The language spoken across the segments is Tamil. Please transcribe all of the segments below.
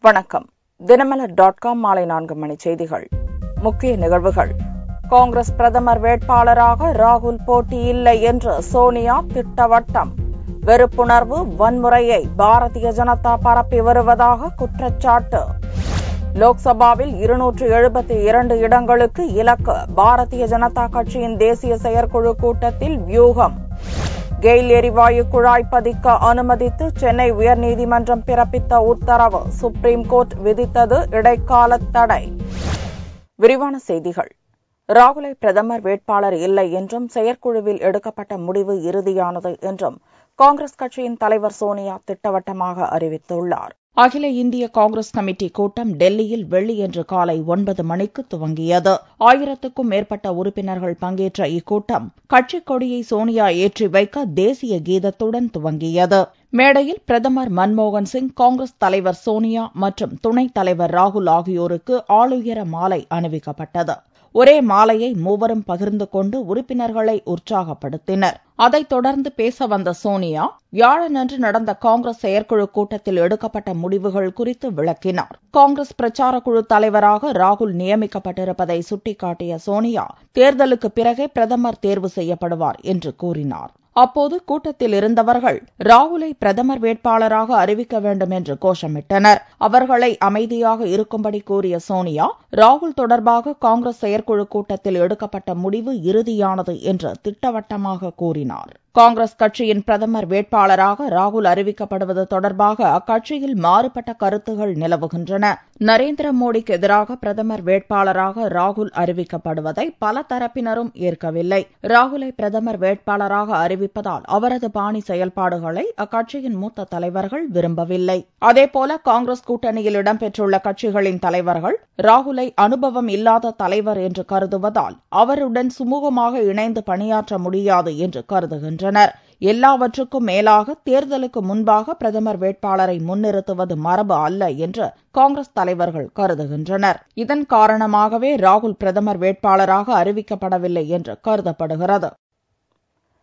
வணக்கம். தினமலர்.com மாலை 4 மணி செய்திகள். முக்கிய நிகழ்வுகள். காங்கிரஸ் பிரதமர் வேட்பாளராக ராகுல் போட்டியில்லை என்று சோனியா திட்டவட்டம். வெறுப்புணர்வு, வன்முறையை பாரதிய ஜனதா பரப்பி வருவதாக குற்றச்சாட்டு. லோக்சபாவில் 272 இடங்களுக்கு இலக்கு. பாரதிய ஜனதா கட்சியின் தேசிய செயற்குழு கூட்டத்தில் வியூகம். கெயில் எரிவாயு குழாய் பதிக்க அனுமதித்து சென்னை உயர்நீதிமன்றம் பிறப்பித்த உத்தரவு சுப்ரீம் கோர்ட் விதித்தது இடைக்கால தடை. விரிவான செய்திகள். ராகுலை பிரதமர் வேட்பாளர் இல்லை என்றும் செயற்குழுவில் எடுக்கப்பட்ட முடிவு இறுதியானது என்றும் காங்கிரஸ் கட்சியின் தலைவர் சோனியா திட்டவட்டமாக அறிவித்துள்ளார். அகில இந்திய காங்கிரஸ் கமிட்டி கூட்டம் டெல்லியில் வெள்ளியன்று காலை 9 மணிக்கு துவங்கியது. 1000க்கும் மேற்பட்ட உறுப்பினர்கள் பங்கேற்ற இக்கூட்டம் கட்சிக் கொடியை சோனியா ஏற்றி வைக்க தேசிய கீதத்துடன் துவங்கியது. மேடையில் பிரதமர் மன்மோகன் சிங், காங்கிரஸ் தலைவர் சோனியா மற்றும் துணைத் தலைவர் ராகுல் ஆகியோருக்கு ஆளுயர மாலை அணிவிக்கப்பட்டது. ஒரே மாலையை மூவரும் பகிர்ந்து கொண்டு உறுப்பினர்களை உற்சாகப்படுத்தினர். அதைத் தொடர்ந்து பேச வந்த சோனியா, வியாழனன்று நடந்த காங்கிரஸ் செயற்குழு கூட்டத்தில் எடுக்கப்பட்ட முடிவுகள் குறித்து விளக்கினார். காங்கிரஸ் பிரச்சார குழு தலைவராக ராகுல் நியமிக்கப்பட்டிருப்பதை சுட்டிக்காட்டிய சோனியா, தேர்தலுக்கு பிறகே பிரதமர் தேர்வு செய்யப்படுவார் என்று கூறினார். அப்போது கூட்டத்தில் இருந்தவர்கள் ராகுலை பிரதமர் வேட்பாளராக அறிவிக்க வேண்டும் என்று கோஷமிட்டனர். அவர்களை அமைதியாக இருக்கும்படி கூறிய சோனியா, ராகுல் தொடர்பாக காங்கிரஸ் செயற்குழு கூட்டத்தில் எடுக்கப்பட்ட முடிவு இறுதியானது என்று திட்டவட்டமாக கூறினார். காங்கிரஸ் கட்சியின் பிரதமர் வேட்பாளராக ராகுல் அறிவிக்கப்படுவது தொடர்பாக அக்கட்சியில் மாறுபட்ட கருத்துகள் நிலவுகின்றன. நரேந்திர மோடிக்கு எதிராக பிரதமர் வேட்பாளராக ராகுல் அறிவிக்கப்படுவதை பல தரப்பினரும் ஏற்கவில்லை. ராகுலை பிரதமர் வேட்பாளராக அறிவிப்பதால் அவரது பாணி செயல்பாடுகளை அக்கட்சியின் மூத்த தலைவர்கள் விரும்பவில்லை. அதேபோல காங்கிரஸ் கூட்டணியில் இடம்பெற்றுள்ள கட்சிகளின் தலைவர்கள் ராகுலை அனுபவம் இல்லாத தலைவர் என்று கருதுவதால் அவருடன் சுமூகமாக இணைந்து பணியாற்ற முடியாது என்று கருதுகின்றனர். எல்லாவற்றுக்கும் மேலாக தேர்தலுக்கு முன்பாக பிரதமர் வேட்பாளரை முன்னிறுத்துவது மரபு அல்ல என்று காங்கிரஸ் தலைவர்கள் கருதுகின்றனர். இதன் காரணமாகவே ராகுல் பிரதமர் வேட்பாளராக அறிவிக்கப்படவில்லை என்று கருதப்படுகிறது.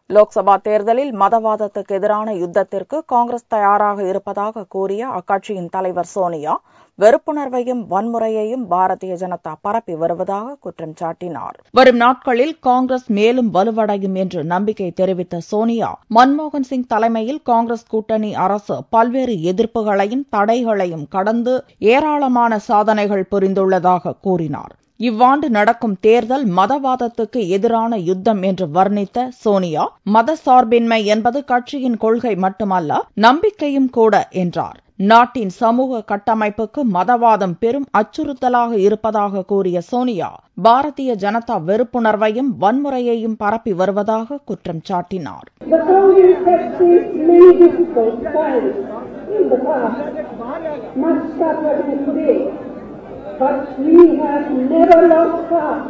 லோக்சபா தேர்தலில் மதவாதத்துக்கு எதிரான யுத்தத்திற்கு காங்கிரஸ் தயாராக இருப்பதாக கூறிய அக்கட்சியின் தலைவர் சோனியா, வெறுப்புணர்வையும் வன்முறையையும் பாரதிய ஜனதா பரப்பி வருவதாக குற்றம் சாட்டினார். வரும் நாட்களில் காங்கிரஸ் மேலும் வலுவடையும் என்று நம்பிக்கை தெரிவித்த சோனியா, மன்மோகன் சிங் தலைமையில் காங்கிரஸ் கூட்டணி அரசு பல்வேறு எதிர்ப்புகளையும் தடைகளையும் கடந்து ஏராளமான சாதனைகள் புரிந்துள்ளதாக கூறினார். இவ்வாண்டு நடக்கும் தேர்தல் மதவாதத்துக்கு எதிரான யுத்தம் என்று வர்ணித்த சோனியா, மத சார்பின்மை என்பது கட்சியின் கொள்கை மட்டுமல்ல, நம்பிக்கையும் கூட என்றார். நாட்டின் சமூக கட்டமைப்புக்கு மதவாதம் பெரும் அச்சுறுத்தலாக இருப்பதாக கூறிய சோனியா, பாரதிய ஜனதா வெறுப்புணர்வையும் வன்முறையையும் பரப்பி வருவதாக குற்றம் சாட்டினார். But we have never lost heart.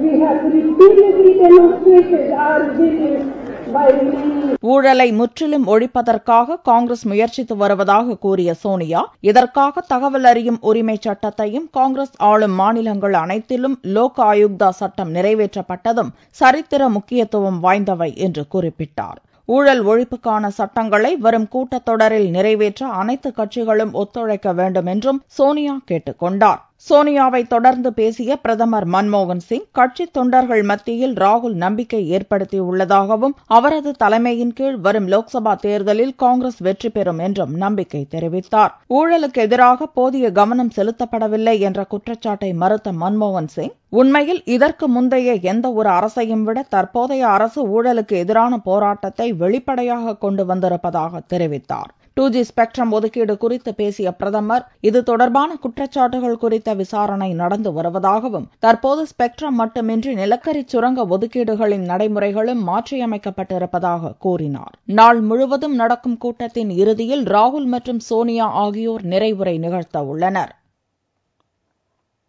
We have repeatedly demonstrated our resilience by remaining. ஊழலை முற்றிலும் ஒழிப்பதற்காக காங்கிரஸ் முயற்சித்து வருவதாக கூறிய சோனியா, இதற்காக தகவல் அறியும் உரிமை சட்டத்தையும் காங்கிரஸ் ஆளும் மாநிலங்கள் அனைத்திலும் லோக் ஆயுக்தா சட்டம் நிறைவேற்றப்பட்டதும் சரித்திர முக்கியத்துவம் வாய்ந்தவை என்று குறிப்பிட்டார். ஊழல் ஒழிப்புக்கான சட்டங்களை வரும் கூட்டத்தொடரில் நிறைவேற்ற அனைத்து கட்சிகளும் ஒத்துழைக்க வேண்டும் என்றும் சோனியா கேட்டுக் கொண்டார். சோனியாவை தொடர்ந்து பேசிய பிரதமர் மன்மோகன் சிங், கட்சி தொண்டர்கள் மத்தியில் ராகுல் நம்பிக்கை ஏற்படுத்தியுள்ளதாகவும் அவரது தலைமையின் கீழ் வரும் லோக்சபா தேர்தலில் காங்கிரஸ் வெற்றி பெறும் என்றும் நம்பிக்கை தெரிவித்தார். ஊழலுக்கு எதிராக போதிய கவனம் செலுத்தப்படவில்லை என்ற குற்றச்சாட்டை மறுத்த மன்மோகன் சிங், உண்மையில் இதற்கு முந்தைய எந்த ஒரு அரசையும் விட தற்போதைய அரசு ஊழலுக்கு எதிரான போராட்டத்தை வெளிப்படையாக கொண்டு வந்திருப்பதாக தெரிவித்தார். 2G ஸ்பெக்ட்ரம் ஒதுக்கீடு குறித்து பேசிய பிரதமர், இது தொடர்பான குற்றச்சாட்டுகள் குறித்த விசாரணை நடந்து வருவதாகவும் தற்போது ஸ்பெக்ட்ரம் மட்டுமின்றி நிலக்கரி சுரங்க ஒதுக்கீடுகளின் நடைமுறைகளும் மாற்றியமைக்கப்பட்டிருப்பதாக கூறினார். நாள் முழுவதும் நடக்கும் கூட்டத்தின் இறுதியில் ராகுல் மற்றும் சோனியா ஆகியோர் நிறைவுரை நிகழ்த்த உள்ளனர்.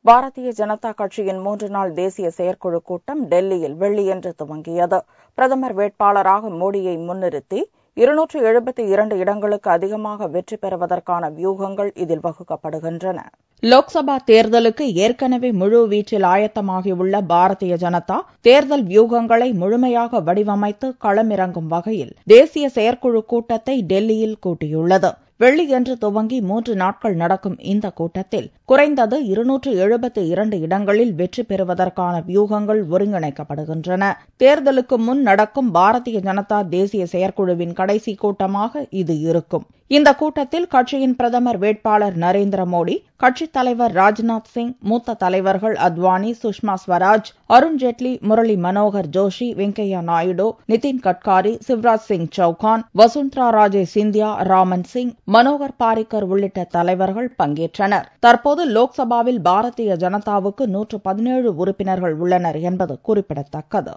பாரதிய ஜனதா கட்சியின் 3 நாள் தேசிய செயற்குழு கூட்டம் டெல்லியில் வெள்ளியன்று துவங்கியது. பிரதமர் வேட்பாளராக மோடியை முன்னிறுத்தி 272 இடங்களுக்கு அதிகமாக வெற்றி பெறுவதற்கான வியூகங்கள் இதில் வகுக்கப்படுகின்றன. லோக்சபா தேர்தலுக்கு ஏற்கனவே முழு வீச்சில் ஆயத்தமாகியுள்ள பாரதிய ஜனதா தேர்தல் வியூகங்களை முழுமையாக வடிவமைத்து களமிறங்கும் வகையில் தேசிய செயற்குழு கூட்டத்தை டெல்லியில் கூட்டியுள்ளது. வெள்ளியன்று துவங்கி 3 நாட்கள் நடக்கும் இந்த கூட்டத்தில் குறைந்தது 272 இடங்களில் வெற்றி பெறுவதற்கான வியூகங்கள் ஒருங்கிணைக்கப்படுகின்றன. தேர்தலுக்கு முன் நடக்கும் பாரதிய ஜனதா தேசிய செயற்குழுவின் கடைசி கூட்டமாக இது இருக்கும். இந்த கூட்டத்தில் கட்சியின் பிரதமர் வேட்பாளர் நரேந்திர மோடி, கட்சித் தலைவர் ராஜ்நாத் சிங், மூத்த தலைவர்கள் அத்வானி, சுஷ்மா ஸ்வராஜ், அருண்ஜேட்லி, முரளி மனோகர் ஜோஷி, வெங்கையா நாயுடு, நிதின் கட்காரி, சிவராஜ் சிங் சௌகான், வசுந்தரா ராஜே சிந்தியா, ராமன் சிங், மனோகர் பாரிக்கர் உள்ளிட்ட தலைவர்கள் பங்கேற்றனர். தற்போது லோக்சபாவில் பாரதிய ஜனதாவுக்கு 117 உறுப்பினர்கள் உள்ளனர் என்பது குறிப்பிடத்தக்கது.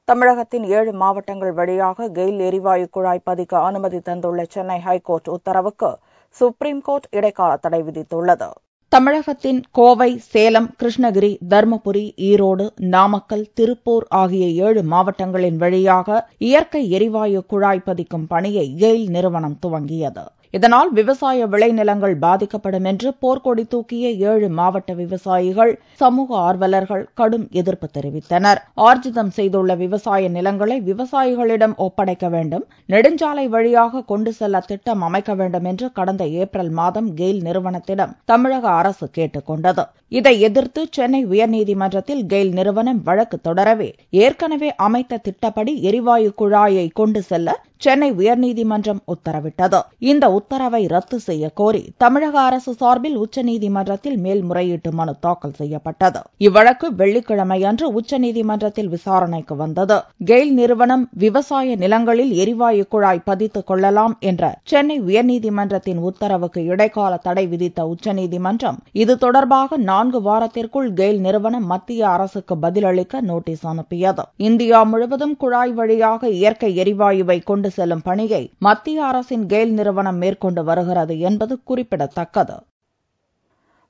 தமிழகத்தின் 7 மாவட்டங்கள் வழியாக கெயில் எரிவாயு குழாய் பதிக்க அனுமதி தந்துள்ள சென்னை ஹைகோர்ட் உத்தரவுக்கு சுப்ரீம் கோர்ட் இடைக்கால தடை விதித்துள்ளது. தமிழகத்தின் கோவை, சேலம், கிருஷ்ணகிரி, தருமபுரி, ஈரோடு, நாமக்கல், திருப்பூர் ஆகிய 7 மாவட்டங்களின் வழியாக இயற்கை எரிவாயு குழாய் பதிக்கும் பணியை கெயில் நிறுவனம் துவங்கியது. இதனால் விவசாய விளைநிலங்கள் பாதிக்கப்படும் என்று போர்க்கொடி தூக்கிய 7 மாவட்ட விவசாயிகள், சமூக ஆர்வலர்கள் கடும் எதிர்ப்பு தெரிவித்தனர். ஆர்ஜிதம் செய்துள்ள விவசாய நிலங்களை விவசாயிகளிடம் ஒப்படைக்க வேண்டும், நெடுஞ்சாலை வழியாக கொண்டு செல்ல திட்டம் அமைக்க வேண்டும் என்று கடந்த ஏப்ரல் மாதம் கெயில் நிறுவனத்திடம் தமிழக அரசு கேட்டுக் கொண்டது. இதை எதிர்த்து சென்னை உயர்நீதிமன்றத்தில் கெயில் நிறுவனம் வழக்கு தொடரவே ஏற்கனவே அமைத்த திட்டப்படி எரிவாயு குழாயை கொண்டு செல்ல சென்னை உயர்நீதிமன்றம் உத்தரவிட்டது. இந்த உத்தரவை ரத்து செய்ய கோரி தமிழக அரசு சார்பில் உச்சநீதிமன்றத்தில் மேல்முறையீட்டு மனு தாக்கல் செய்யப்பட்டது. இவ்வழக்கு வெள்ளிக்கிழமையன்று உச்சநீதிமன்றத்தில் விசாரணைக்கு வந்தது. கெயில் நிறுவனம் விவசாய நிலங்களில் எரிவாயு குழாய் பதித்துக் கொள்ளலாம் என்ற சென்னை உயர்நீதிமன்றத்தின் உத்தரவுக்கு இடைக்கால தடை விதித்த உச்சநீதிமன்றம் இது தொடர்பாக 4 வாரத்திற்குள் கெயில் நிறுவனம் மத்திய அரசுக்கு பதிலளிக்க நோட்டீஸ் அனுப்பியது. இந்தியா முழுவதும் குழாய் வழியாக இயற்கை எரிவாயுவை கொண்டு செல்லும் பணியை மத்திய அரசின் கெயில் நிறுவனம் மேற்கொண்டு வருகிறது என்பது குறிப்பிடத்தக்கது.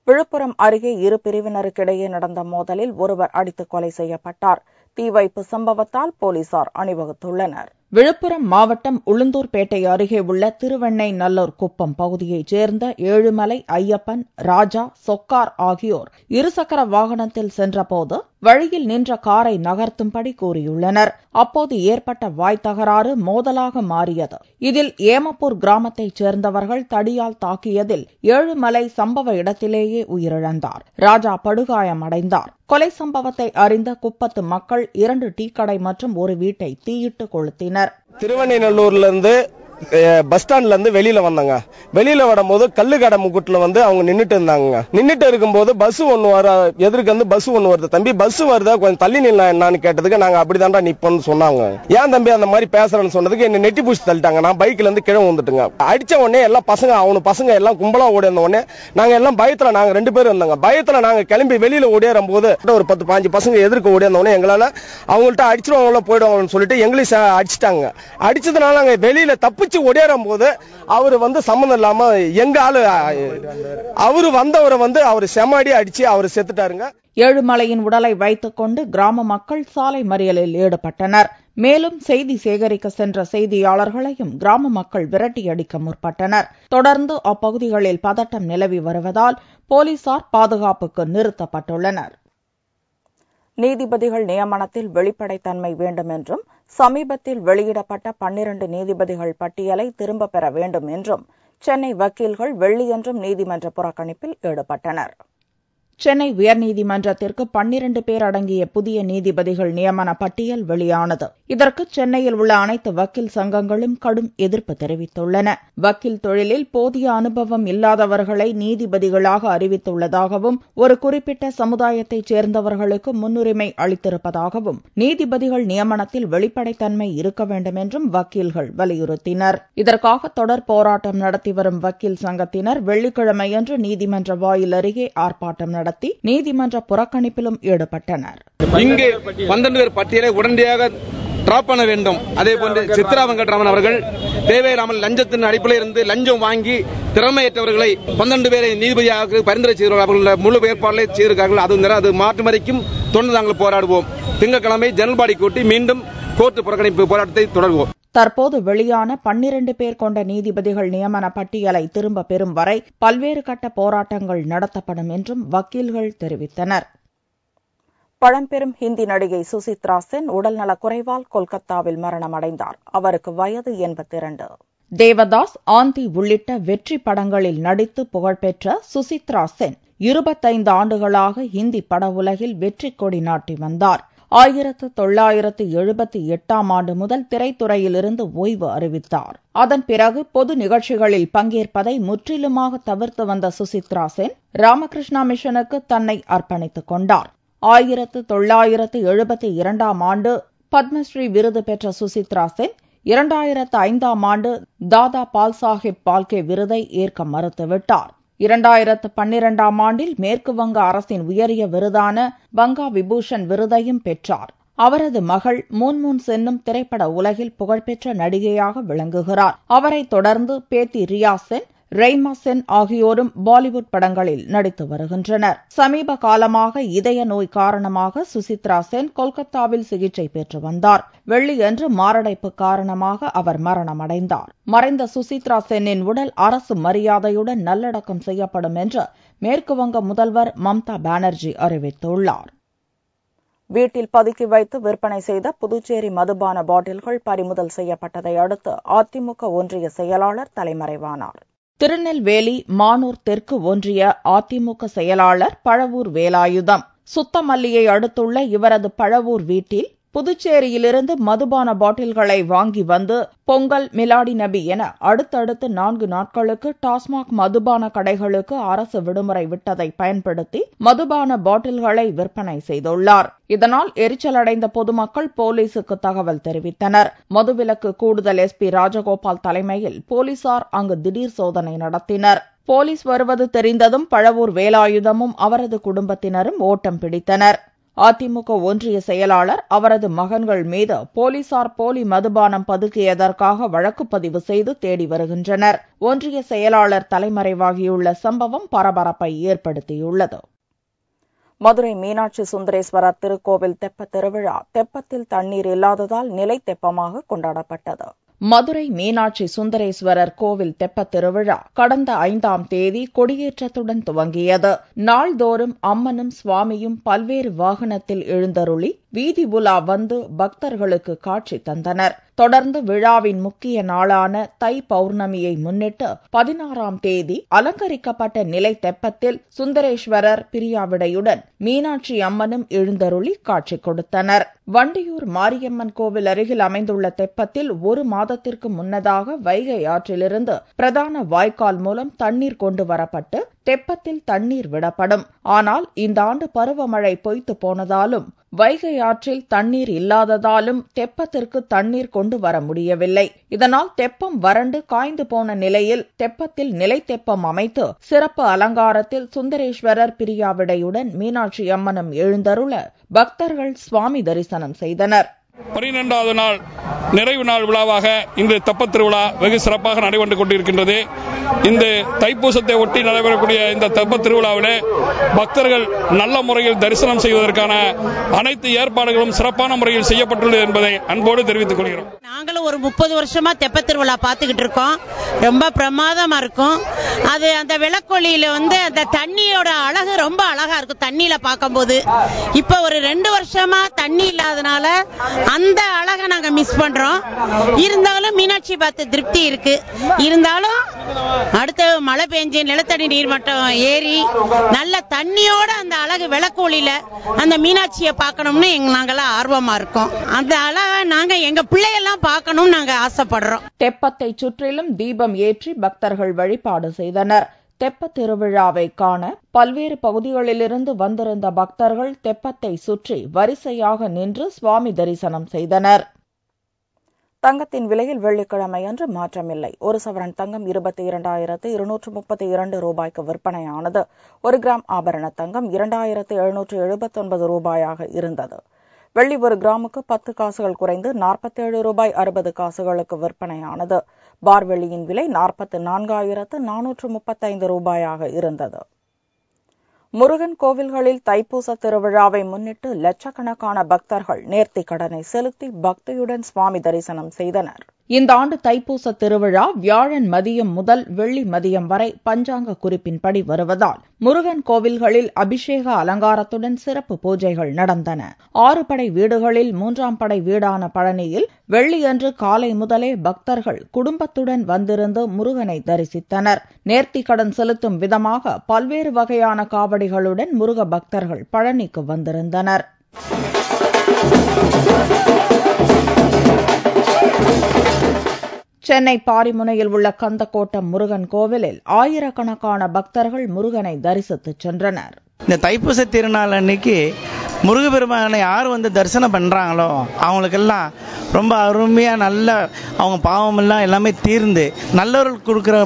விழுப்புரம் அருகே இரு பிரிவினருக்கிடையே நடந்த மோதலில் ஒருவர் அடித்து கொலை செய்யப்பட்டார். தீ வைப்பு சம்பவத்தால் போலீசார் அணிவகுத்துள்ளனர். விழுப்புரம் மாவட்டம் உளுந்தூர்பேட்டை அருகே உள்ள திருவெண்ணை நல்லூர் குப்பம் பகுதியைச் சேர்ந்த ஏழுமலை, ஐயப்பன், ராஜா, சொக்கார் ஆகியோர் இருசக்கர வாகனத்தில் சென்றபோது வழியில் நின்ற காரை நகர்த்தும்படி கூறியுள்ளனர். அப்போது ஏற்பட்ட வாய் தகராறு மோதலாக மாறியது. இதில் ஏமப்பூர் கிராமத்தைச் சேர்ந்தவர்கள் தடியால் தாக்கியதில் ஏழுமலை சம்பவ இடத்திலேயே உயிரிழந்தார். ராஜா படுகாயமடைந்தார். கொலை சம்பவத்தை அறிந்த குப்பத்து மக்கள் 2 டீக்கடை மற்றும் ஒரு வீட்டை தீயிட்டு கொளுத்தினர். திருவெண்ணநல்லூர்ல இருந்து பஸ் ஸ்டாண்ட்ல இருந்து வெளியில வந்தாங்க. வெளியில வரும்போது கல்லுக்கடை முக்கூட்டுல வந்து அவங்க நின்னுட்டு இருந்தாங்க. நின்னுட்டு இருக்கும்போது பஸ் ஒண்ணு வர எதிர்க்கு வந்து பஸ் ஒண்ணு வருது. தம்பி பஸ் வருதா, கொஞ்சம் தள்ளி நில்ல என்னன்னு கேட்டதுக்கு நாங்க அப்படிதான்டா நிப்போம்னு சொன்னாங்க. ஏன் தம்பி அந்த மாதிரி பேசுறேன்னு சொன்னதுக்கு என்ன நெட்டி பூச்சி தள்ளிட்டாங்க. நான் பைக்ல இருந்து கீழே வந்துட்டுங்க. அடிச்ச உடனே எல்லாம் பசங்க எல்லாம் கும்பலா ஓடி வந்த உடனே நாங்க எல்லாம் பயத்துல, நாங்க 2 பேரும் இருந்தாங்க. பயத்துல நாங்க கிளம்பி வெளியில ஓடியாரும் போது ஒரு 10-15 பசங்க எதிர்க்க ஓடி வந்த உடனே எங்களால அவங்கள்ட்ட அடிச்சிருவாங்களோ போயிடுவாங்கன்னு சொல்லிட்டு எங்களையும் அடிச்சிட்டாங்க. அடிச்சதுனால நாங்க வெளியில தப்பு ஓடியாரும் போது அவரு வந்து சம்பந்தம் இல்லாம எங்க ஆளு அவரு வந்தவரை வந்து அவரு செமாடி அடிச்சு அவரு செத்துட்டாருங்க. ஏழுமலையின் உடலை வைத்துக் கொண்டு கிராம மக்கள் சாலை மறியலில் ஈடுபட்டனர். மேலும் செய்தி சேகரிக்க சென்ற செய்தியாளர்களையும் கிராம மக்கள் விரட்டியடிக்க முற்பட்டனர். தொடர்ந்து அப்பகுதிகளில் பதட்டம் நிலவி வருவதால் போலீசார் பாதுகாப்புக்கு நிறுத்தப்பட்டுள்ளனர். நீதிபதிகள் நியமனத்தில் வெளிப்படைத்தன்மை வேண்டும் என்றும் சமீபத்தில் வெளியிடப்பட்ட 12 நீதிபதிகள் பட்டியலை திரும்பப் பெற வேண்டும் என்றும் சென்னை வக்கீல்கள் வெள்ளியன்றும் நீதிமன்ற புறக்கணிப்பில் ஈடுபட்டனர். சென்னை உயர்நீதிமன்றத்திற்கு 12 பேர் அடங்கிய புதிய நீதிபதிகள் நியமன பட்டியல் வெளியானது. இதற்கு சென்னையில் உள்ள அனைத்து வக்கீல் சங்கங்களும் கடும் எதிர்ப்பு தெரிவித்துள்ளன. வக்கீல் தொழிலில் போதிய அனுபவம் இல்லாதவர்களை நீதிபதிகளாக அறிவித்துள்ளதாகவும் ஒரு குறிப்பிட்ட சமுதாயத்தைச் சேர்ந்தவர்களுக்கு முன்னுரிமை அளித்திருப்பதாகவும் நீதிபதிகள் நியமனத்தில் வெளிப்படைத்தன்மை இருக்க வேண்டும் என்றும் வக்கீல்கள் வலியுறுத்தினர். இதற்காக தொடர் போராட்டம் நடத்தி வரும் வக்கீல் சங்கத்தினர் வெள்ளிக்கிழமையன்று நீதிமன்ற வாயில் அருகே ஆர்ப்பாட்டம் நடத்தி நீதிமன்ற புறக்கணிப்பிலும் ஈடுபட்டனர். இங்கு 12 பேர் பட்டியலை உடனடியாக டிராப் பண்ண வேண்டும். அதேபோன்று சித்ரா வெங்கட்ராமன் அவர்கள் தேவையில்லாமல் லஞ்சத்தின் அடிப்படையில் இருந்து லஞ்சம் வாங்கி திறமையற்றவர்களை 12 பேரை நீதிபதியாக பரிந்துரை செய்தார்கள். அவர்கள் முழு ஏற்பாடுகளை செய்திருக்கார்கள். அது மாற்று வரைக்கும் தொடர்ந்து நாங்கள் போராடுவோம். திங்கட்கிழமை ஜெனரல் பாடி கூட்டி மீண்டும் கோர்ட்டு புறக்கணிப்பு போராட்டத்தை தொடர்வோம். தற்போது வெளியான 12 பேர் கொண்ட நீதிபதிகள் நியமன பட்டியலை திரும்ப பெறும் வரை பல்வேறு கட்ட போராட்டங்கள் நடத்தப்படும் என்றும் வக்கீல்கள் தெரிவித்தனர். பழம்பெரும் ஹிந்தி நடிகை சுசித்ரா சென் உடல்நலக் குறைவால் கொல்கத்தாவில் மரணமடைந்தார். அவருக்கு வயது 82. தேவதாஸ், ஆந்தி உள்ளிட்ட வெற்றி படங்களில் நடித்து புகழ்பெற்ற சுசித்ரா சென் 25 ஆண்டுகளாக ஹிந்தி பட உலகில் வெற்றி கொடி நாட்டி வந்தார். 1978ஆம் ஆண்டு முதல் திரைத்துறையிலிருந்து ஓய்வு அறிவித்தார். அதன் பிறகு பொது நிகழ்ச்சிகளில் பங்கேற்பதை முற்றிலுமாக தவிர்த்து வந்த சுசித்ரா சென் ராமகிருஷ்ணா மிஷனுக்கு தன்னை அர்ப்பணித்துக் கொண்டார். 1972ஆம் ஆண்டு பத்மஸ்ரீ விருது பெற்ற சுசித்ரா சென் 2005ஆம் ஆண்டு தாதா பால்சாஹிப் பால்கே விருதை ஏற்க மறுத்துவிட்டார். 2012ஆம் ஆண்டில் மேற்கு வங்க அரசின் உயரிய விருதான வங்கா விபூஷன் விருதையும் பெற்றார். அவரது மகள் மூன்மூன் சென்னும் திரைப்பட உலகில் புகழ்பெற்ற நடிகையாக விளங்குகிறார். அவரைத் தொடர்ந்து பேத்தி ரியா சென், ரெய்மா சென் ஆகியோரும் பாலிவுட் படங்களில் நடித்து வருகின்றனர். சமீப காலமாக இதய நோய் காரணமாக சுசித்ரா சென் கொல்கத்தாவில் சிகிச்சை பெற்று வந்தார். வெள்ளியன்று மாரடைப்பு காரணமாக அவர் மரணமடைந்தார். மறைந்த சுசித்ரா சென்னின் உடல் அரசு மரியாதையுடன் நல்லடக்கம் செய்யப்படும் என்று மேற்குவங்க முதல்வர் மம்தா பானர்ஜி அறிவித்துள்ளார். வீட்டில் பதுக்கி வைத்து விற்பனை செய்த புதுச்சேரி மதுபான பாட்டில்கள் பறிமுதல் செய்யப்பட்டதை அடுத்து அதிமுக ஒன்றிய செயலாளர் தலைமறைவானார். திருநெல்வேலி மானூர் தெற்கு ஒன்றிய அதிமுக செயலாளர் பழவூர் வேலாயுதம் சுத்தமல்லியை அடுத்துள்ள இவரது பழவூர் வீட்டில் புதுச்சேரியிலிருந்து மதுபான பாட்டில்களை வாங்கி வந்து பொங்கல், மிலாடி நபி என அடுத்தடுத்து 4 நாட்களுக்கு டாஸ்மாக் மதுபான கடைகளுக்கு அரசு விடுமுறை விட்டதை பயன்படுத்தி மதுபான பாட்டில்களை விற்பனை செய்துள்ளார். இதனால் எரிச்சலடைந்த பொதுமக்கள் போலீசுக்கு தகவல் தெரிவித்தனர். மதுவிலக்கு கூடுதல் எஸ்பி ராஜகோபால் தலைமையில் போலீசார் அங்கு திடீர் சோதனை நடத்தினர். போலீஸ் வருவது தெரிந்ததும் பழவூர் வேலாயுதமும் அவரது குடும்பத்தினரும் ஓட்டம் பிடித்தனர். அதிமுக ஒன்றிய செயலாளர், அவரது மகன்கள் மீது போலீசார் போலி மதுபானம் பதுக்கியதற்காக வழக்கு பதிவு செய்து தேடி வருகின்றனர். ஒன்றிய செயலாளர் தலைமறைவாகியுள்ள சம்பவம் பரபரப்பை ஏற்படுத்தியுள்ளது. மதுரை மீனாட்சி சுந்தரேஸ்வரர் திருக்கோவில் தெப்பத் திருவிழா தெப்பத்தில் தண்ணீர் இல்லாததால் நிலை தெப்பமாக கொண்டாடப்பட்டது. மதுரை மீனாட்சி சுந்தரேஸ்வரர் கோவில் தெப்பத் திருவிழா கடந்த 5ஆம் தேதி கொடியேற்றத்துடன் துவங்கியது. நாள்தோறும் அம்மனும் சுவாமியும் பல்வேறு வாகனத்தில் எழுந்தருளி வீதி உலா வந்து பக்தர்களுக்கு காட்சி தந்தனர். தொடர்ந்து விழாவின் முக்கிய நாளான தை பௌர்ணமியை முன்னிட்டு 16ஆம் தேதி அலங்கரிக்கப்பட்ட நிலை தெப்பத்தில் சுந்தரேஸ்வரர் பிரியாவிடையுடன் மீனாட்சி அம்மனும் எழுந்தருளி காட்சி கொடுத்தனர். வண்டியூர் மாரியம்மன் கோவில் அருகில் அமைந்துள்ள தெப்பத்தில் 1 மாதத்திற்கு முன்னதாக வைகை ஆற்றிலிருந்து பிரதான வாய்க்கால் மூலம் தண்ணீர் கொண்டு வரப்பட்டு தெப்பத்தில் தண்ணீர் விடப்படும். ஆனால் இந்த ஆண்டு பருவமழை பொய்த்து போனதாலும் வைகை ஆற்றில் தண்ணீர் இல்லாததாலும் தெப்பத்திற்கு தண்ணீர் கொண்டு வர முடியவில்லை. இதனால் தெப்பம் வறண்டு காய்ந்து போன நிலையில் தெப்பத்தில் நிலை தெப்பம் அமைத்து சிறப்பு அலங்காரத்தில் சுந்தரேஸ்வரர் பிரியாவிடையுடன் மீனாட்சி அம்மனும் எழுந்தருள பக்தர்கள் சுவாமி தரிசனம் செய்தனர். 12வது நாள் நிறைவு நாள் விழாவாக இன்று தெப்பத் திருவிழா வெகு சிறப்பாக நடைபெற்று கொண்டிருக்கின்றது. இந்த தைப்பூசத்தை ஒட்டி நடைபெறக்கூடிய இந்த தெப்பத் திருவிழாவிலே பக்தர்கள் நல்ல முறையில் தரிசனம் செய்வதற்கான அனைத்து ஏற்பாடுகளும் சிறப்பான முறையில் செய்யப்பட்டுள்ளது என்பதை அன்போடு தெரிவித்துக் கொள்கிறோம். நாங்களும் ஒரு 30 வருஷமா தெப்பத் திருவிழா பார்த்துக்கிட்டு இருக்கோம். ரொம்ப பிரமாதமா இருக்கும். அது அந்த விளக்கொலியில அந்த தண்ணியோட அழகு ரொம்ப அழகா இருக்கும். தண்ணியில பார்க்கும்போது இப்ப ஒரு 2 வருஷமா தண்ணி இல்லாதனால அந்த அழகை நாங்க மிஸ் பண்றோம். இருந்தாலும் மீனாட்சி பார்த்து திருப்தி இருக்கு. இருந்தாலும் அடுத்த மழை பெஞ்சு நிலத்தடி நீர்மட்டம் ஏறி நல்ல தண்ணியோட அந்த அழகு விளக்கொலியில அந்த மீனாட்சியை பார்க்கணும்னு நாங்கெல்லாம் ஆர்வமா இருக்கோம். அந்த அழகை நாங்க எங்க பிள்ளையெல்லாம் பார்க்கணும் நாங்க ஆசைப்படுறோம். தெப்பத்தை சுற்றிலும் தீபம் ஏற்றி பக்தர்கள் வழிபாடு செய்தனர். தெப்பத் திருவிழாவை காண பல்வேறு பகுதிகளிலிருந்து வந்திருந்த பக்தர்கள் தெப்பத்தை சுற்றி வரிசையாக நின்று சுவாமி தரிசனம் செய்தனர். தங்கத்தின் விலையில் வெள்ளிக்கிழமை அன்று மாற்றமில்லை. 1 சவரன் தங்கம் 22,232 ரூபாய்க்கு விற்பனையானது. 1 கிராம் ஆபரண தங்கம் 2,779 ரூபாயாக இருந்தது. வெள்ளி 1 கிராமுக்கு 10 காசுகள் குறைந்து 47 ரூபாய் 60 காசுகளுக்கு விற்பனையானது. பார் வெள்ளியின் விலை 44,435 ரூபாயாக இருந்தது. முருகன் கோவில்களில் தைப்பூச திருவிழாவை முன்னிட்டு லட்சக்கணக்கான பக்தர்கள் நேர்த்திக் கடனை செலுத்தி பக்தியுடன் சுவாமி தரிசனம் செய்தனர். இந்த ஆண்டு தைப்பூச திருவிழா வியாழன் மதியம் முதல் வெள்ளி மதியம் வரை பஞ்சாங்க குறிப்பின்படி வருவதால் முருகன் கோவில்களில் அபிஷேக அலங்காரத்துடன் சிறப்பு பூஜைகள் நடந்தன. 6 படை வீடுகளில் 3ஆம் படை வீடான பழனியில் வெள்ளியன்று காலை முதலே பக்தர்கள் குடும்பத்துடன் வந்திருந்து முருகனை தரிசித்தனர். நேர்த்திக்கடன் செலுத்தும் விதமாக பல்வேறு வகையான காவடிகளுடன் முருக பக்தர்கள் பழனிக்கு வந்திருந்தனர். சென்னை பாரிமுனையில் உள்ள கந்தக்கோட்டம் முருகன் கோவிலில் ஆயிரக்கணக்கான பக்தர்கள் முருகனை தரிசித்துச் சென்றனர். இந்த தைப்பூச திருநாள் அன்னைக்கு முருகப்பெருமானை யார் வந்து தரிசனம் பண்றாங்களோ அவங்களுக்கெல்லாம் ரொம்ப அருமையா நல்ல அவங்க பாவமெல்லாம் எல்லாமே தீர்ந்து நல்லவர்கள் கொடுக்கிற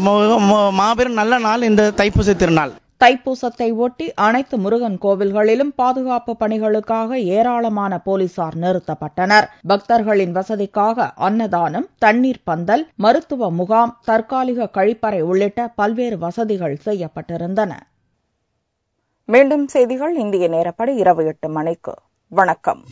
மாபெரும் நல்ல நாள் இந்த தைப்பூச திருநாள். தைப்பூசத்தை ஒட்டி அனைத்து முருகன் கோவில்களிலும் பாதுகாப்பு பணிகளுக்காக ஏராளமான போலீசார் நிறுத்தப்பட்டனர். பக்தர்களின் வசதிக்காக அன்னதானம், தண்ணீர் பந்தல், மருத்துவ முகாம், தற்காலிக கழிப்பறை உள்ளிட்ட பல்வேறு வசதிகள் செய்யப்பட்டிருந்தன. மீண்டும் செய்திகள் இந்திய நேரப்படி இரவு 8 மணிக்கு. வணக்கம்.